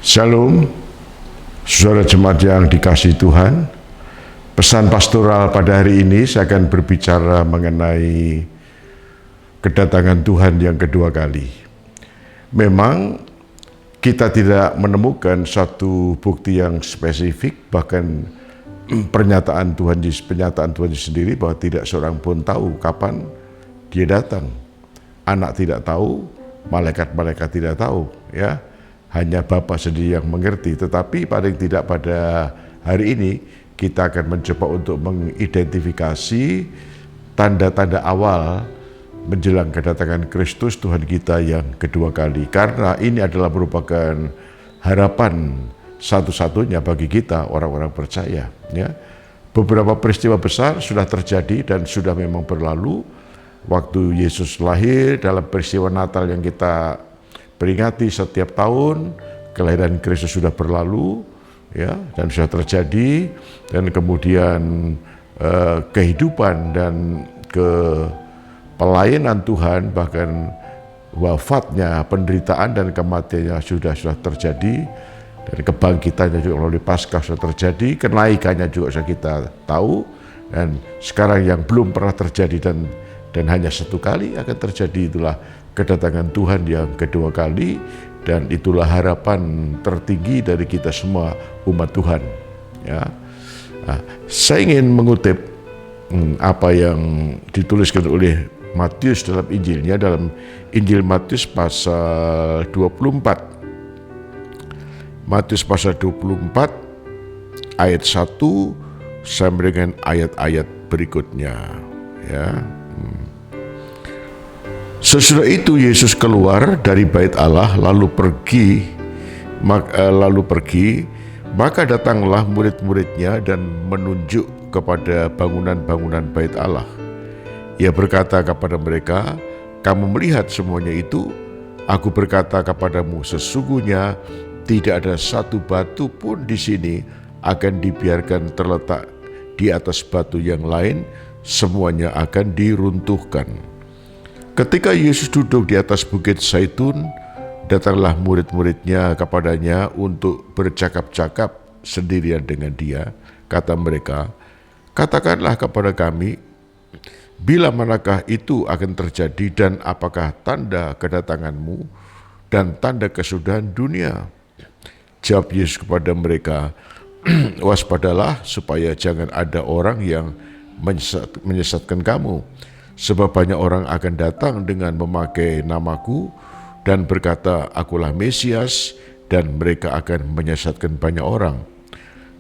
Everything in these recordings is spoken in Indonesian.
Shalom, saudara jemaat yang dikasihi Tuhan. Pesan pastoral pada hari ini saya akan berbicara mengenai kedatangan Tuhan yang kedua kali. Memang kita tidak menemukan satu bukti yang spesifik, bahkan pernyataan Tuhan Yesus sendiri bahwa tidak seorang pun tahu kapan dia datang. Anak tidak tahu, malaikat-malaikat tidak tahu, ya. Hanya Bapa sendiri yang mengerti. Tetapi paling tidak pada hari ini kita akan mencoba untuk mengidentifikasi tanda-tanda awal menjelang kedatangan Kristus Tuhan kita yang kedua kali. Karena ini adalah merupakan harapan satu-satunya bagi kita orang-orang percaya. Ya. Beberapa peristiwa besar sudah terjadi dan sudah memang berlalu. Waktu Yesus lahir, dalam peristiwa Natal yang kita peringati setiap tahun, kelahiran Kristus sudah berlalu, ya, dan sudah terjadi, dan kemudian kehidupan dan pelayanan Tuhan, bahkan wafatnya, penderitaan dan kematiannya sudah terjadi, dan kebangkitannya juga melalui Paskah sudah terjadi, kenaikannya juga sudah kita tahu, dan sekarang yang belum pernah terjadi dan hanya satu kali akan terjadi, itulah kedatangan Tuhan yang kedua kali, dan itulah harapan tertinggi dari kita semua umat Tuhan. Ya, saya ingin mengutip apa yang dituliskan oleh Matius dalam Injilnya, dalam Injil Matius pasal 24. Matius pasal 24 ayat 1 sampai dengan ayat-ayat berikutnya. Ya. Sesudah itu Yesus keluar dari bait Allah lalu pergi, maka datanglah murid-muridnya dan menunjuk kepada bangunan-bangunan bait Allah. Ia berkata kepada mereka, "Kamu melihat semuanya itu? Aku berkata kepadamu, sesungguhnya tidak ada satu batu pun di sini akan dibiarkan terletak di atas batu yang lain, semuanya akan diruntuhkan." Ketika Yesus duduk di atas bukit Zaitun, datanglah murid-muridnya kepadanya untuk bercakap-cakap sendirian dengan dia. Kata mereka, "Katakanlah kepada kami, bila manakah itu akan terjadi dan apakah tanda kedatanganmu dan tanda kesudahan dunia?" Jawab Yesus kepada mereka, "Waspadalah supaya jangan ada orang yang menyesatkan kamu. Sebab banyak orang akan datang dengan memakai namaku dan berkata, akulah Mesias, dan mereka akan menyesatkan banyak orang.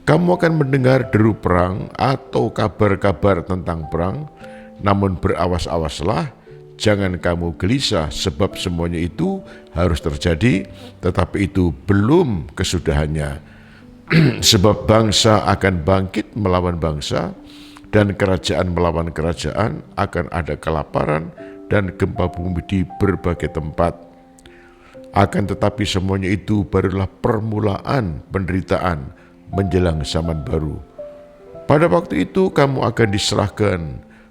Kamu akan mendengar deru perang atau kabar-kabar tentang perang, namun berawas-awaslah, jangan kamu gelisah, sebab semuanya itu harus terjadi, tetapi itu belum kesudahannya. Sebab bangsa akan bangkit melawan bangsa, dan kerajaan melawan kerajaan, akan ada kelaparan dan gempa bumi di berbagai tempat. Akan tetapi semuanya itu barulah permulaan penderitaan menjelang zaman baru. Pada waktu itu kamu akan diserahkan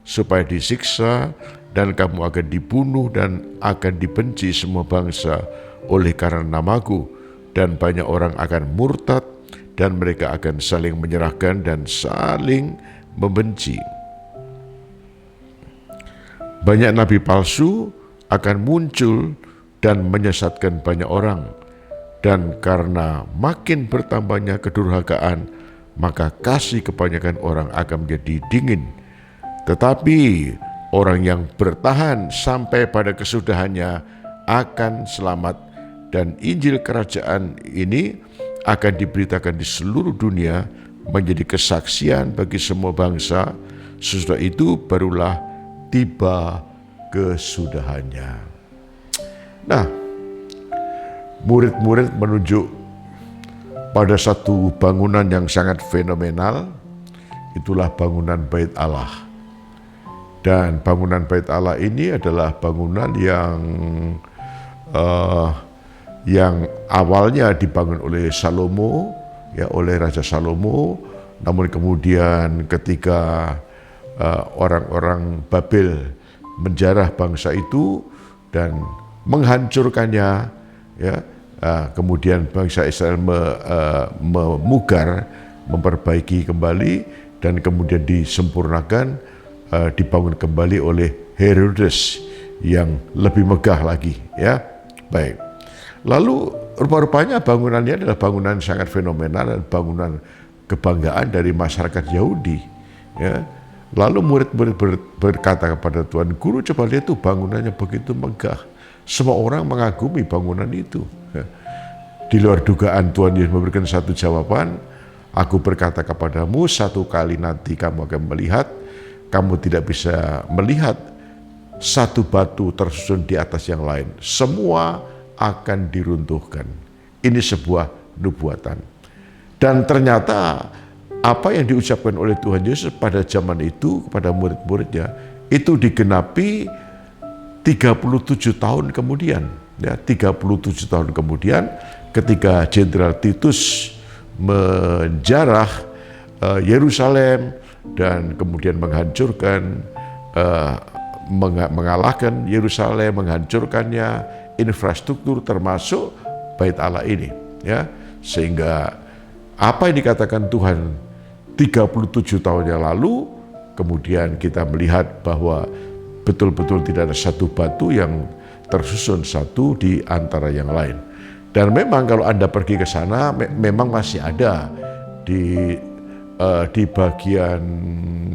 supaya disiksa, dan kamu akan dibunuh dan akan dibenci semua bangsa oleh karena namaku, dan banyak orang akan murtad, dan mereka akan saling menyerahkan dan saling membenci. Banyak nabi palsu akan muncul dan menyesatkan banyak orang, dan karena makin bertambahnya kedurhakaan, maka kasih kebanyakan orang akan menjadi dingin. Tetapi orang yang bertahan sampai pada kesudahannya akan selamat, dan Injil kerajaan ini akan diberitakan di seluruh dunia menjadi kesaksian bagi semua bangsa. Sesudah itu barulah tiba kesudahannya. Nah, murid-murid menunjuk pada satu bangunan yang sangat fenomenal, itulah bangunan bait Allah. Dan bangunan bait Allah ini adalah bangunan yang awalnya dibangun oleh Salomo, ya, oleh Raja Salomo, namun kemudian ketika orang-orang Babel menjarah bangsa itu dan menghancurkannya, ya, Kemudian bangsa Israel memugar, memperbaiki kembali, dan kemudian disempurnakan, dibangun kembali oleh Herodes yang lebih megah lagi, ya. Baik. Lalu rupa-rupanya bangunannya adalah bangunan sangat fenomenal dan bangunan kebanggaan dari masyarakat Yahudi, ya. Lalu murid-murid berkata kepada Tuhan, "Guru, coba lihat tuh bangunannya begitu megah. Semua orang mengagumi bangunan itu." Di luar dugaan Tuhan Yesus memberikan satu jawaban, "Aku berkata kepadamu, satu kali nanti kamu akan melihat, kamu tidak bisa melihat satu batu tersusun di atas yang lain. Semua akan diruntuhkan." Ini sebuah nubuatan. Dan ternyata apa yang diucapkan oleh Tuhan Yesus pada zaman itu kepada murid-muridnya, itu digenapi 37 tahun kemudian. Ya, 37 tahun kemudian ketika Jenderal Titus menjarah Yerusalem dan kemudian menghancurkan, mengalahkan Yerusalem, menghancurkannya, infrastruktur termasuk Bait Allah ini, ya. Sehingga apa yang dikatakan Tuhan 37 tahun yang lalu, kemudian kita melihat bahwa betul-betul tidak ada satu batu yang tersusun satu di antara yang lain. Dan memang kalau Anda pergi ke sana, memang masih ada di bagian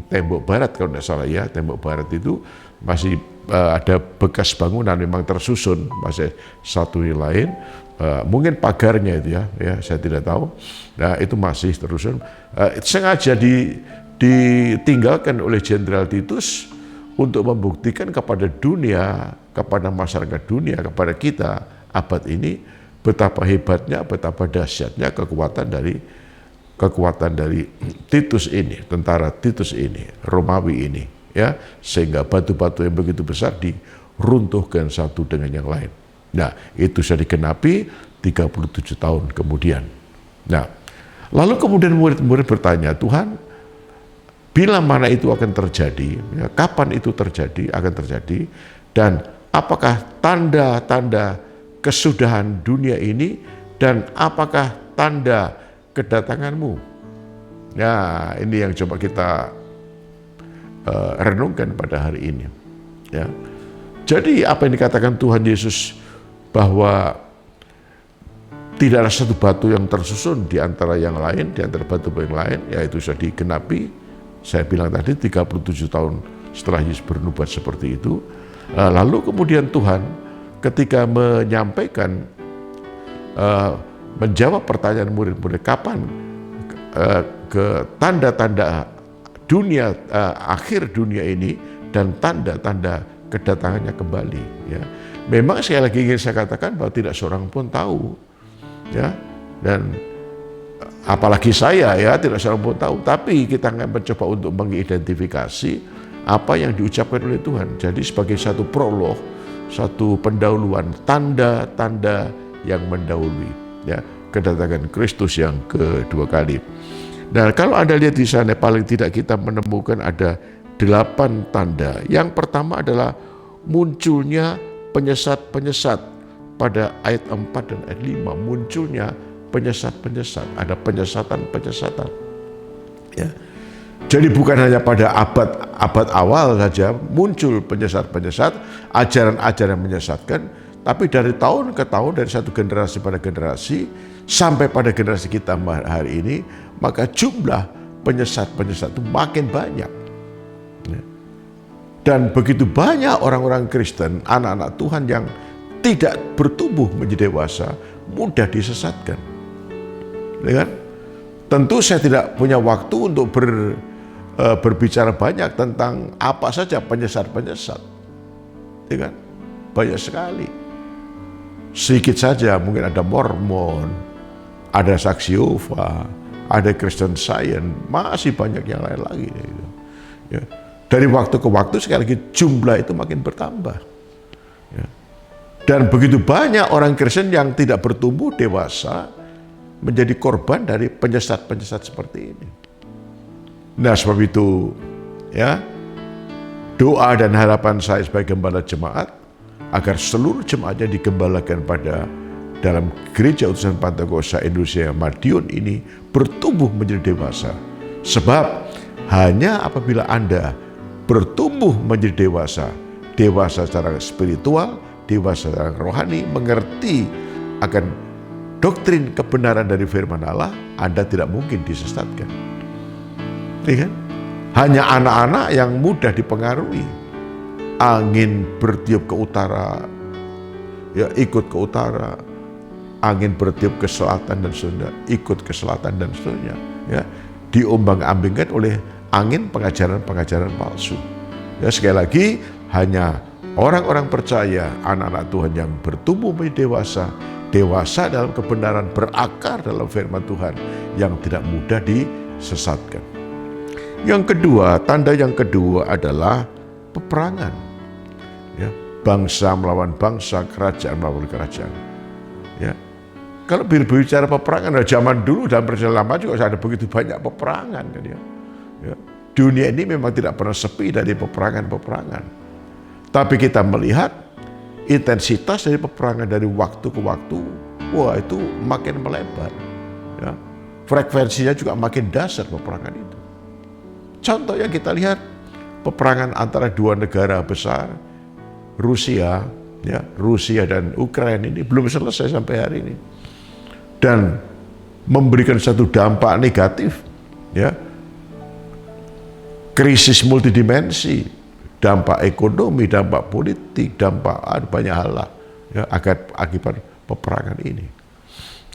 tembok barat, kalau tidak salah ya, tembok barat itu masih ada bekas bangunan memang tersusun, masih satu yang lain. Mungkin pagarnya itu ya, saya tidak tahu. Nah, itu masih tersusun. Sengaja ditinggalkan oleh Jenderal Titus untuk membuktikan kepada dunia, kepada masyarakat dunia, kepada kita abad ini, betapa hebatnya, betapa dahsyatnya kekuatan dari Titus ini, tentara Titus ini, Romawi ini, ya, sehingga batu-batu yang begitu besar diruntuhkan satu dengan yang lain. Nah, itu sudah digenapi 37 tahun kemudian. Nah, lalu kemudian murid-murid bertanya, "Tuhan, bila mana itu akan terjadi, ya, kapan itu akan terjadi, dan apakah tanda-tanda kesudahan dunia ini, dan apakah tanda kedatanganmu?" Nah, ini yang coba kita renungkan pada hari ini, ya. Jadi apa yang dikatakan Tuhan Yesus bahwa tidak ada satu batu yang tersusun di antara yang lain, di antara batu yang lain, yaitu sudah digenapi. Saya bilang tadi 37 tahun setelah Yesus bernubuat seperti itu. Lalu kemudian Tuhan ketika menyampaikan, menjawab pertanyaan murid-murid, kapan ke tanda-tanda dunia, akhir dunia ini, dan tanda-tanda kedatangannya kembali, ya. Memang sekali lagi ingin saya katakan bahwa tidak seorang pun tahu, ya, dan apalagi saya, ya, tidak seorang pun tahu. Tapi kita akan mencoba untuk mengidentifikasi apa yang diucapkan oleh Tuhan. Jadi sebagai satu prolog, satu pendahuluan, tanda-tanda yang mendahului, ya, kedatangan Kristus yang kedua kali. Nah, kalau Anda lihat di sana, paling tidak kita menemukan ada 8 tanda. Yang pertama adalah munculnya penyesat-penyesat. Pada ayat 4 dan ayat 5, munculnya penyesat-penyesat, ada penyesatan-penyesatan, ya. Jadi bukan hanya pada abad awal saja muncul penyesat-penyesat, ajaran-ajaran yang menyesatkan, tapi dari tahun ke tahun, dari satu generasi pada generasi, sampai pada generasi kita hari ini, maka jumlah penyesat-penyesat itu makin banyak. Dan begitu banyak orang-orang Kristen, anak-anak Tuhan yang tidak bertumbuh menjadi dewasa, mudah disesatkan. Ya kan? Tentu saya tidak punya waktu untuk berbicara banyak tentang apa saja penyesat-penyesat. Ya kan? Banyak sekali. Sedikit saja, mungkin ada Mormon, ada Saksi Yehova, ada Christian Science, masih banyak yang lain lagi. Ya. Dari waktu ke waktu sekali lagi jumlah itu makin bertambah. Ya. Dan begitu banyak orang Kristen yang tidak bertumbuh dewasa menjadi korban dari penyesat-penyesat seperti ini. Nah, sebab itu, ya, doa dan harapan saya sebagai gembala jemaat agar seluruh jemaatnya digembalakan pada dalam gereja utusan Pentakosta Indonesia Madiun ini bertumbuh menjadi dewasa. Sebab hanya apabila Anda bertumbuh menjadi dewasa, dewasa secara spiritual, dewasa secara rohani, mengerti akan doktrin kebenaran dari firman Allah, Anda tidak mungkin disesatkan. Ya kan? Hanya anak-anak yang mudah dipengaruhi. Angin bertiup ke utara, ya ikut ke utara. Angin bertiup ke selatan dan seterusnya, ikut ke selatan dan seterusnya. Ya, diombang-ambingkan oleh angin pengajaran-pengajaran palsu. Ya, sekali lagi, hanya orang-orang percaya, anak-anak Tuhan yang bertumbuh menjadi dewasa, dewasa dalam kebenaran, berakar dalam firman Tuhan, yang tidak mudah disesatkan. Yang kedua, tanda yang kedua adalah peperangan. Ya, bangsa melawan bangsa, kerajaan melawan kerajaan. Ya, kalau berbicara peperangan, zaman dulu dalam perjalanan lama juga ada begitu banyak peperangan kan ya. Ya. Dunia ini memang tidak pernah sepi dari peperangan-peperangan. Tapi kita melihat intensitas dari peperangan dari waktu ke waktu, wah itu makin melebar. Ya. Frekuensinya juga makin dahsyat peperangan itu. Contoh yang kita lihat, peperangan antara dua negara besar, Rusia dan Ukraina ini belum selesai sampai hari ini. Dan memberikan satu dampak negatif, ya, krisis multidimensi, dampak ekonomi, dampak politik, dampak banyak hal lah, ya, akibat peperangan ini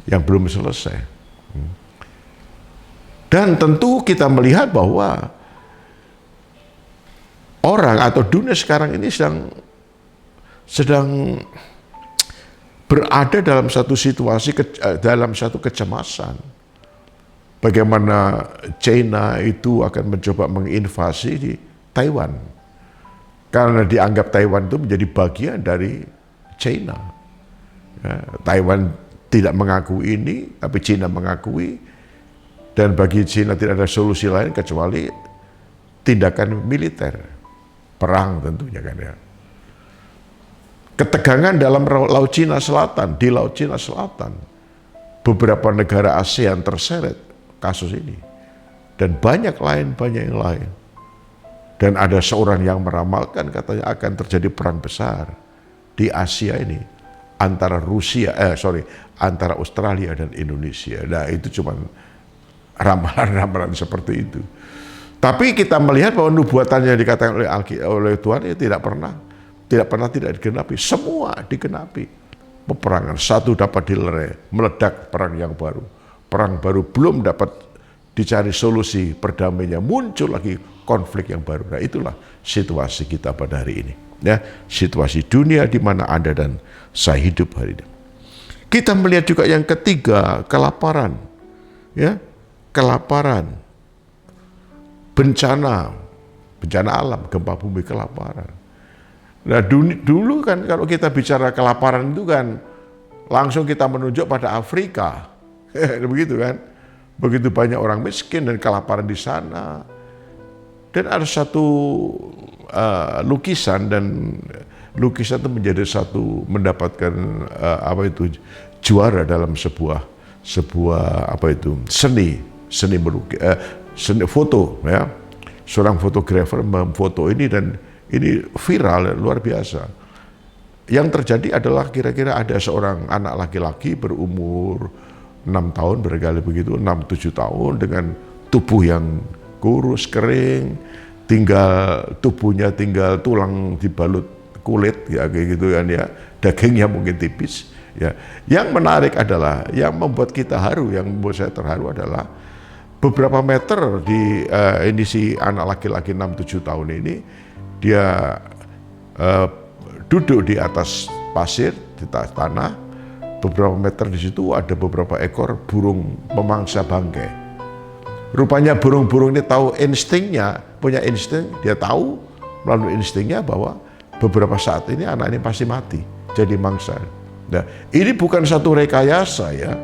yang belum selesai. Dan tentu kita melihat bahwa orang atau dunia sekarang ini sedang berada dalam satu situasi, dalam satu kecemasan. Bagaimana China itu akan mencoba menginvasi di Taiwan. Karena dianggap Taiwan itu menjadi bagian dari China. Ya, Taiwan tidak mengakui ini, tapi China mengakui. Dan bagi China tidak ada solusi lain kecuali tindakan militer. Perang tentunya kan ya. Ketegangan dalam Laut Cina Selatan, di Laut Cina Selatan. Beberapa negara ASEAN terseret kasus ini. Dan banyak yang lain. Dan ada seorang yang meramalkan katanya akan terjadi perang besar di Asia ini. Antara antara Australia dan Indonesia. Nah itu cuma ramalan-ramalan seperti itu. Tapi kita melihat bahwa nubuatan yang dikatakan oleh Tuhan itu tidak pernah tidak digenapi. Semua digenapi. Peperangan satu dapat dilerai, meledak perang yang baru. Perang baru belum dapat dicari solusi perdamaiannya, muncul lagi konflik yang baru. Nah itulah situasi kita pada hari ini. Ya, situasi dunia di mana Anda dan saya hidup hari ini. Kita melihat juga yang ketiga, kelaparan. Ya, kelaparan, bencana alam, gempa bumi, kelaparan. Nah dulu kan kalau kita bicara kelaparan itu kan langsung kita menunjuk pada Afrika, begitu kan? Begitu banyak orang miskin dan kelaparan di sana. Dan ada satu lukisan itu menjadi mendapatkan juara dalam sebuah seni melukis, seni foto ya. Seorang fotografer memfoto ini dan ini viral luar biasa. Yang terjadi adalah kira-kira ada seorang anak laki-laki berumur 6 tahun barangkali begitu, 6-7 tahun dengan tubuh yang kurus, kering, tubuhnya tinggal tulang dibalut kulit ya kayak gitu kan ya. Dagingnya mungkin tipis ya. Yang menarik adalah yang membuat kita haru, yang membuat saya terharu adalah beberapa meter ini si anak laki-laki 6-7 tahun ini dia duduk di atas pasir, di atas tanah. Beberapa meter di situ ada beberapa ekor burung pemangsa bangkai. Rupanya burung-burung ini tahu instingnya, punya insting, dia tahu melalui instingnya bahwa beberapa saat ini anak ini pasti mati jadi mangsa. Nah, ini bukan satu rekayasa ya.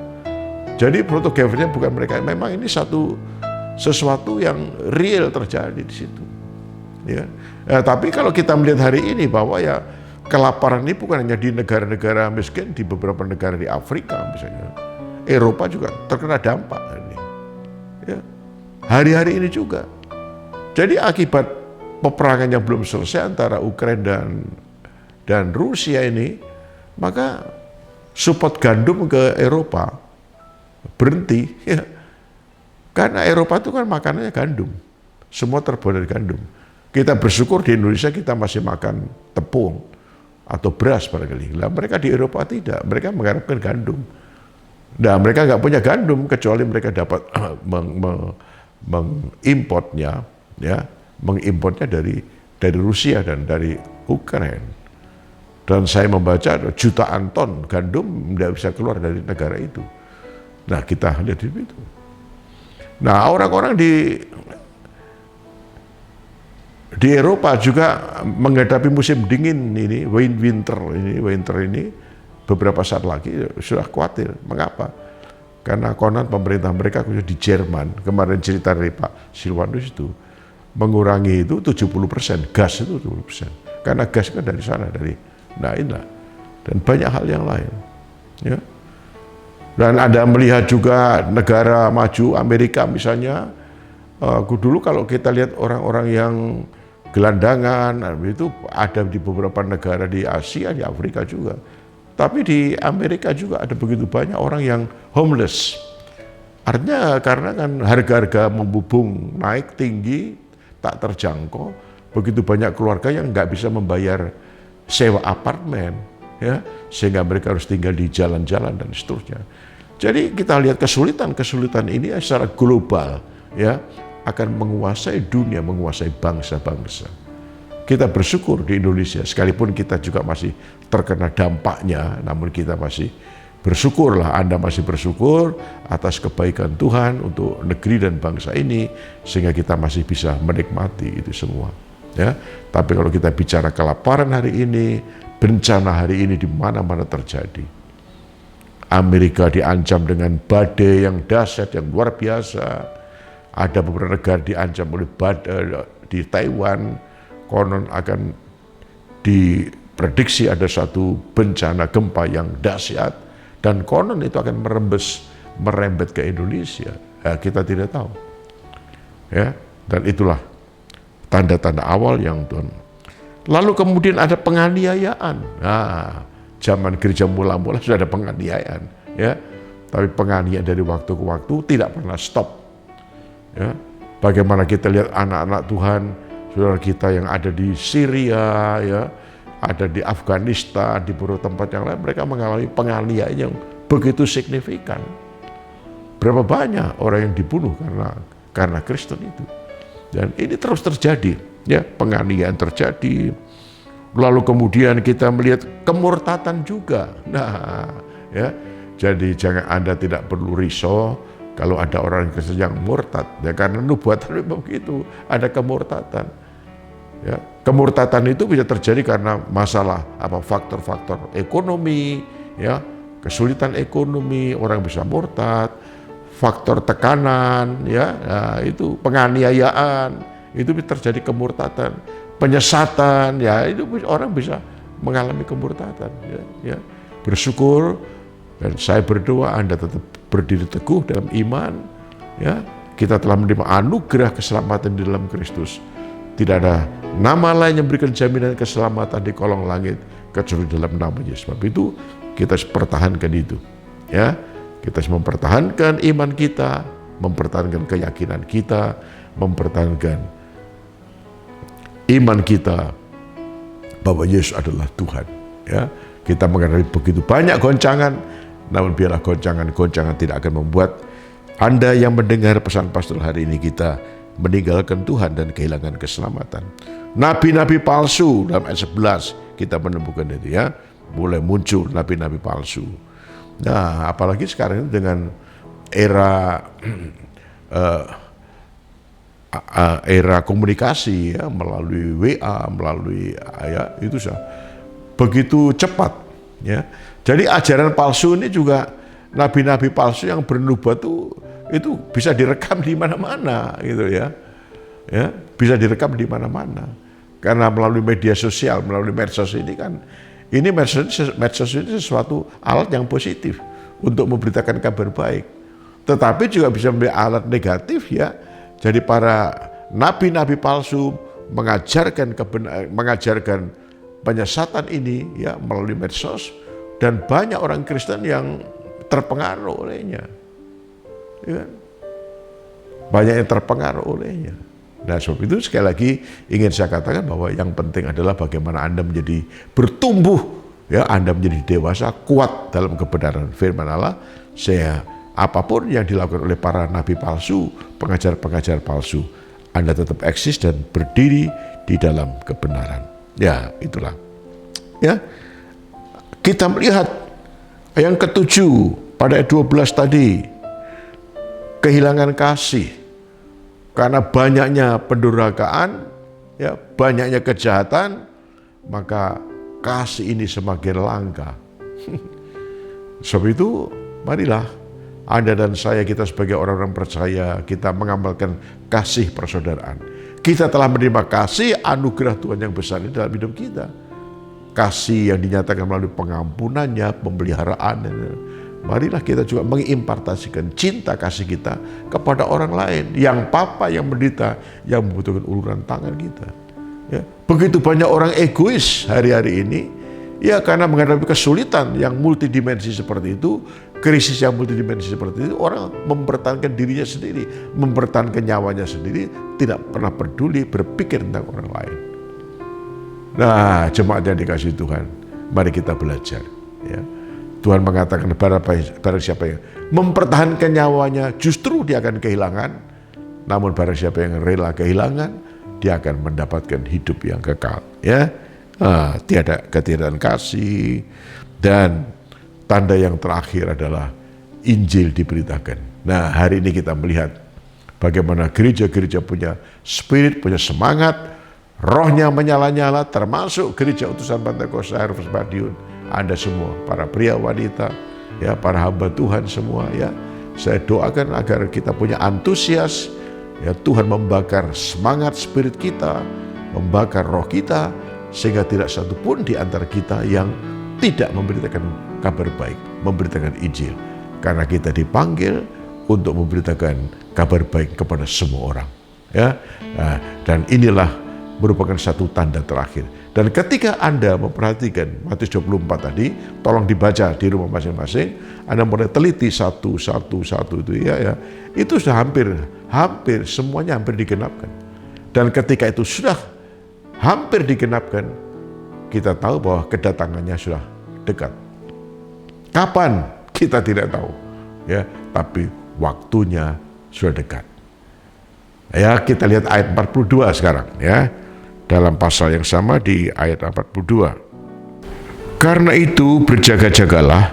Jadi fotografernya bukan mereka, memang ini sesuatu yang real terjadi di situ. Ya. Nah, tapi kalau kita melihat hari ini bahwa ya kelaparan ini bukan hanya di negara-negara miskin, di beberapa negara di Afrika misalnya. Eropa juga terkena dampak ini. Ya. Hari-hari ini juga. Jadi akibat peperangan yang belum selesai antara Ukraina dan Rusia ini, maka support gandum ke Eropa berhenti. Ya. Karena Eropa itu kan makanannya gandum. Semua terbuat dari gandum. Kita bersyukur di Indonesia kita masih makan tepung atau beras barangkali. Lah mereka di Eropa tidak, mereka mengharapkan gandum. Nah mereka nggak punya gandum kecuali mereka dapat mengimportnya, ya, mengimportnya dari Rusia dan dari Ukraina. Dan saya membaca jutaan ton gandum tidak bisa keluar dari negara itu. Nah kita lihat di situ. Nah orang-orang di Eropa juga menghadapi musim dingin ini, winter ini beberapa saat lagi sudah khawatir. Mengapa? Karena konon pemerintah mereka khususnya di Jerman, kemarin cerita dari Pak Silwanus itu, mengurangi itu 70%, gas itu 70%. Karena gas kan dari sana, nah inilah. Dan banyak hal yang lain. Ya. Dan Anda melihat juga negara maju, Amerika misalnya, dulu kalau kita lihat orang-orang yang gelandangan, itu ada di beberapa negara di Asia, di Afrika juga. Tapi di Amerika juga ada begitu banyak orang yang homeless. Artinya karena kan harga-harga membubung naik tinggi, tak terjangkau, begitu banyak keluarga yang nggak bisa membayar sewa apartemen, ya, sehingga mereka harus tinggal di jalan-jalan dan seterusnya. Jadi kita lihat kesulitan ini secara global, ya, akan menguasai dunia, menguasai bangsa-bangsa. Kita bersyukur di Indonesia, sekalipun kita juga masih terkena dampaknya, namun kita masih bersyukurlah, Anda masih bersyukur atas kebaikan Tuhan untuk negeri dan bangsa ini, sehingga kita masih bisa menikmati itu semua. Ya, tapi kalau kita bicara kelaparan hari ini, bencana hari ini di mana-mana terjadi. Amerika diancam dengan badai yang dahsyat, yang luar biasa. Ada beberapa negara diancam oleh badai di Taiwan, konon akan diprediksi ada satu bencana gempa yang dahsyat, dan konon itu akan merembet ke Indonesia. Ya, kita tidak tahu. Ya, dan itulah tanda-tanda awal yang Tuhan. Lalu kemudian ada penganiayaan. Nah, zaman gereja mula-mula sudah ada penganiayaan, ya. Tapi penganiayaan dari waktu ke waktu tidak pernah stop. Ya, bagaimana kita lihat anak-anak Tuhan, saudara kita yang ada di Syria, ya, ada di Afghanistan, di beberapa tempat yang lain, mereka mengalami penganiayaan yang begitu signifikan. Berapa banyak orang yang dibunuh karena Kristen itu. Dan ini terus terjadi, ya, penganiayaan terjadi. Lalu kemudian kita melihat kemurtatan juga. Nah, ya, jadi jangan Anda tidak perlu risau kalau ada orang Kristen yang murtad, ya, karena nubuatan memang begitu, ada kemurtatan. Ya, kemurtatan itu bisa terjadi karena masalah faktor-faktor ekonomi, ya, kesulitan ekonomi, orang bisa murtad, faktor tekanan, ya, nah, itu penganiayaan, itu bisa terjadi kemurtatan, penyesatan, ya, itu orang bisa mengalami kemurtatan, ya. Bersyukur, dan saya berdoa Anda tetap berdiri teguh dalam iman, ya. Kita telah menerima anugerah keselamatan di dalam Kristus. Tidak ada nama lain yang memberikan jaminan keselamatan di kolong langit kecuali dalam nama Yesus. Sebab itu kita harus pertahankan itu, ya. Kita harus mempertahankan iman kita, mempertahankan keyakinan kita, mempertahankan iman kita bahwa Yesus adalah Tuhan, ya. Kita menghadapi begitu banyak goncangan, namun biarlah goncangan tidak akan membuat Anda yang mendengar pesan pastor hari ini kita meninggalkan Tuhan dan kehilangan keselamatan. Nabi-nabi palsu dalam ayat 11 kita menemukan itu, ya, mulai muncul nabi-nabi palsu. Nah, apalagi sekarang ini dengan era komunikasi, ya, melalui WA, melalui, ya, itu begitu cepat, ya. Jadi ajaran palsu ini juga, nabi-nabi palsu yang bernubuat itu bisa direkam di mana-mana, gitu, ya. Ya, bisa direkam di mana-mana. Karena melalui media sosial, melalui medsos ini kan, ini medsos ini sesuatu alat yang positif untuk memberitakan kabar baik. Tetapi juga bisa menjadi alat negatif ya. Jadi para nabi-nabi palsu mengajarkan penyesatan ini ya melalui medsos, dan banyak orang Kristen yang terpengaruh olehnya. Ya. Banyak yang terpengaruh olehnya. Nah, sebab itu sekali lagi ingin saya katakan bahwa yang penting adalah bagaimana Anda menjadi bertumbuh, ya, Anda menjadi dewasa, kuat dalam kebenaran firman Allah. Apapun yang dilakukan oleh para nabi palsu, pengajar-pengajar palsu, Anda tetap eksis dan berdiri di dalam kebenaran. Ya, itulah. Ya, kita melihat yang ketujuh pada ayat 12 tadi, kehilangan kasih. Karena banyaknya pendurhakaan, ya, banyaknya kejahatan, maka kasih ini semakin langka. Sebab itu, marilah Anda dan saya, kita sebagai orang-orang percaya, kita mengamalkan kasih persaudaraan. Kita telah menerima kasih anugerah Tuhan yang besar di dalam hidup kita. Kasih yang dinyatakan melalui pengampunannya, pemeliharaan. Marilah kita juga mengimpartasikan cinta kasih kita kepada orang lain, yang papa, yang menderita, yang membutuhkan uluran tangan kita. Ya, begitu banyak orang egois hari-hari ini, ya, karena menghadapi kesulitan yang multidimensi seperti itu, krisis yang multidimensi seperti itu, orang mempertahankan dirinya sendiri, mempertahankan nyawanya sendiri, tidak pernah peduli berpikir tentang orang lain. Nah, jemaat yang dikasihi Tuhan, mari kita belajar. Ya. Tuhan mengatakan barang siapa yang mempertahankan nyawanya, justru dia akan kehilangan. Namun barang siapa yang rela kehilangan, dia akan mendapatkan hidup yang kekal. Ya, tiada ketiadaan kasih. Dan tanda yang terakhir adalah Injil diberitakan. Nah, hari ini kita melihat bagaimana gereja-gereja punya spirit, punya semangat, rohnya menyala-nyala, termasuk gereja utusan Pentakosta Harvest Madiun. Anda semua, para pria, wanita, ya, para hamba Tuhan semua, ya, saya doakan agar kita punya antusias, ya, Tuhan membakar semangat spirit kita, membakar roh kita, sehingga tidak satu pun di antara kita yang tidak memberitakan kabar baik, memberitakan Injil, karena kita dipanggil untuk memberitakan kabar baik kepada semua orang, ya. Nah, dan inilah merupakan satu tanda terakhir. Dan ketika Anda memperhatikan Matius 24 tadi, tolong dibaca di rumah masing-masing, Anda mulai teliti satu itu, ya, itu sudah hampir semuanya hampir digenapkan. Dan ketika itu sudah hampir digenapkan, kita tahu bahwa kedatangannya sudah dekat. Kapan? Kita tidak tahu, ya, tapi waktunya sudah dekat. Ya, kita lihat ayat 42 sekarang, ya. Dalam pasal yang sama di ayat 42. Karena itu berjaga-jagalah,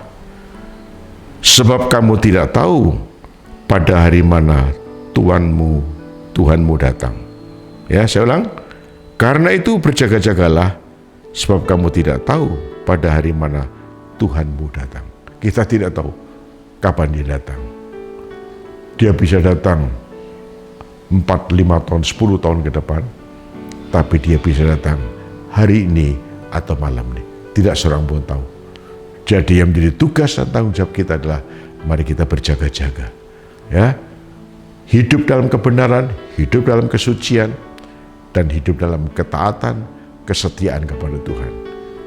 sebab kamu tidak tahu pada hari mana Tuhanmu datang. Ya, saya ulang. Karena itu berjaga-jagalah, sebab kamu tidak tahu pada hari mana Tuhanmu datang. Kita tidak tahu kapan dia datang. Dia bisa datang 4, 5 tahun, 10 tahun ke depan. Tapi dia bisa datang hari ini atau malam ini. Tidak seorang pun tahu. Jadi yang menjadi tugas dan tanggung jawab kita adalah mari kita berjaga-jaga. Ya, hidup dalam kebenaran, hidup dalam kesucian, dan hidup dalam ketaatan, kesetiaan kepada Tuhan.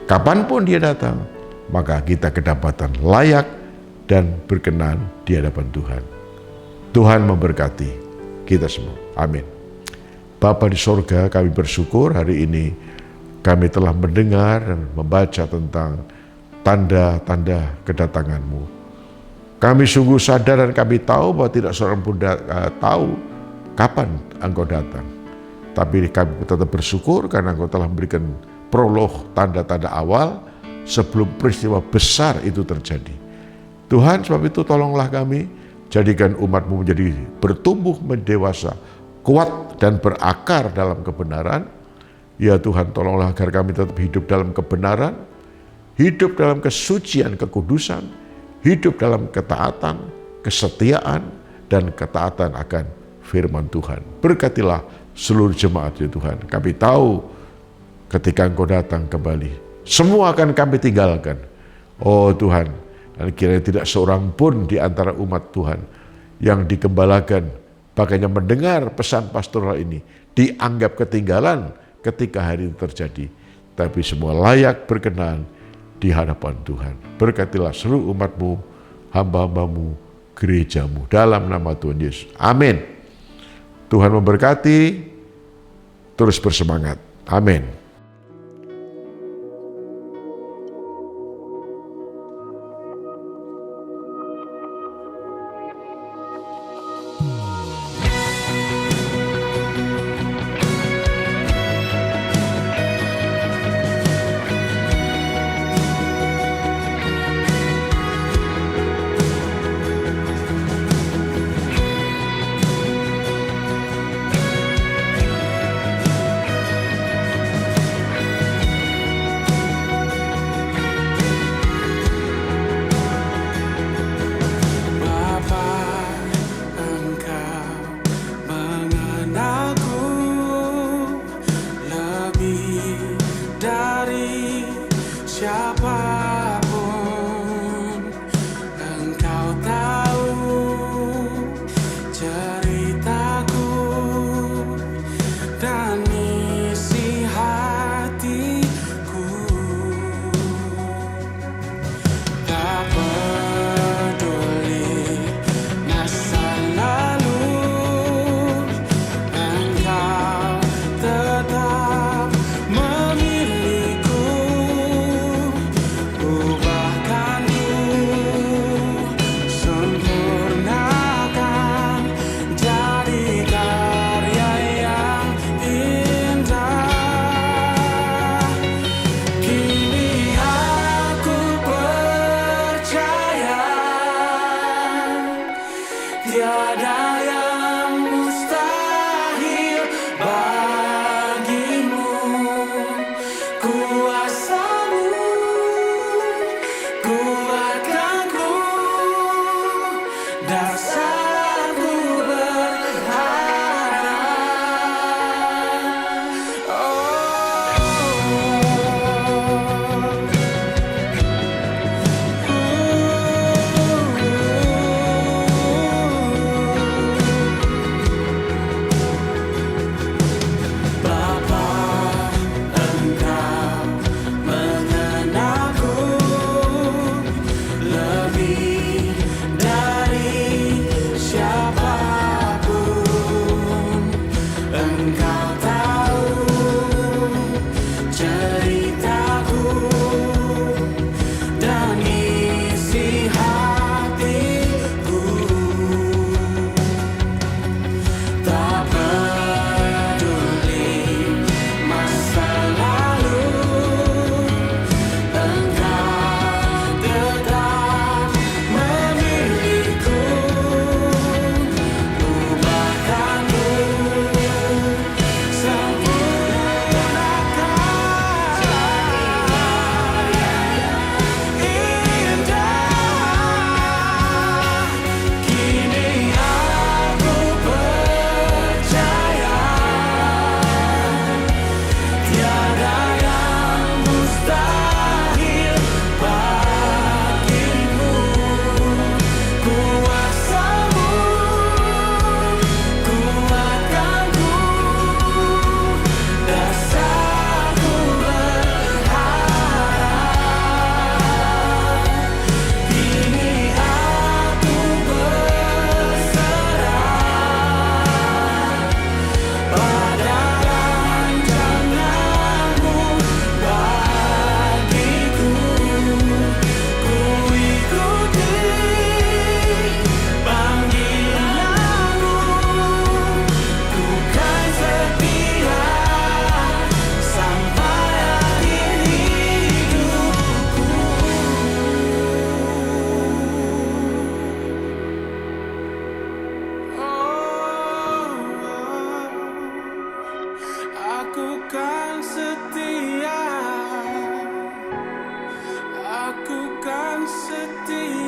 Kapanpun dia datang, maka kita kedapatan layak dan berkenan di hadapan Tuhan. Tuhan memberkati kita semua. Amin. Bapa di sorga, kami bersyukur hari ini kami telah mendengar dan membaca tentang tanda-tanda kedatangan-Mu. Kami sungguh sadar dan kami tahu bahwa tidak seorang pun tahu kapan Engkau datang. Tapi kami tetap bersyukur karena Engkau telah memberikan prolog tanda-tanda awal sebelum peristiwa besar itu terjadi. Tuhan, sebab itu tolonglah kami, jadikan umat-Mu menjadi bertumbuh mendewasa, kuat dan berakar dalam kebenaran. Ya Tuhan, tolonglah agar kami tetap hidup dalam kebenaran, hidup dalam kesucian, kekudusan, hidup dalam ketaatan, kesetiaan, dan ketaatan akan firman Tuhan. Berkatilah seluruh jemaat ya Tuhan. Kami tahu ketika Engkau datang kembali. Semua akan kami tinggalkan. Oh Tuhan, dan kiranya tidak seorang pun di antara umat Tuhan yang digembalakan, makanya mendengar pesan pastoral ini, dianggap ketinggalan ketika hari itu terjadi. Tapi semua layak berkenan di hadapan Tuhan. Berkatilah seluruh umat-Mu, hamba-hamba-Mu, gereja-Mu, dalam nama Tuhan Yesus. Amin. Tuhan memberkati, terus bersemangat. Amin. Aku kan setia.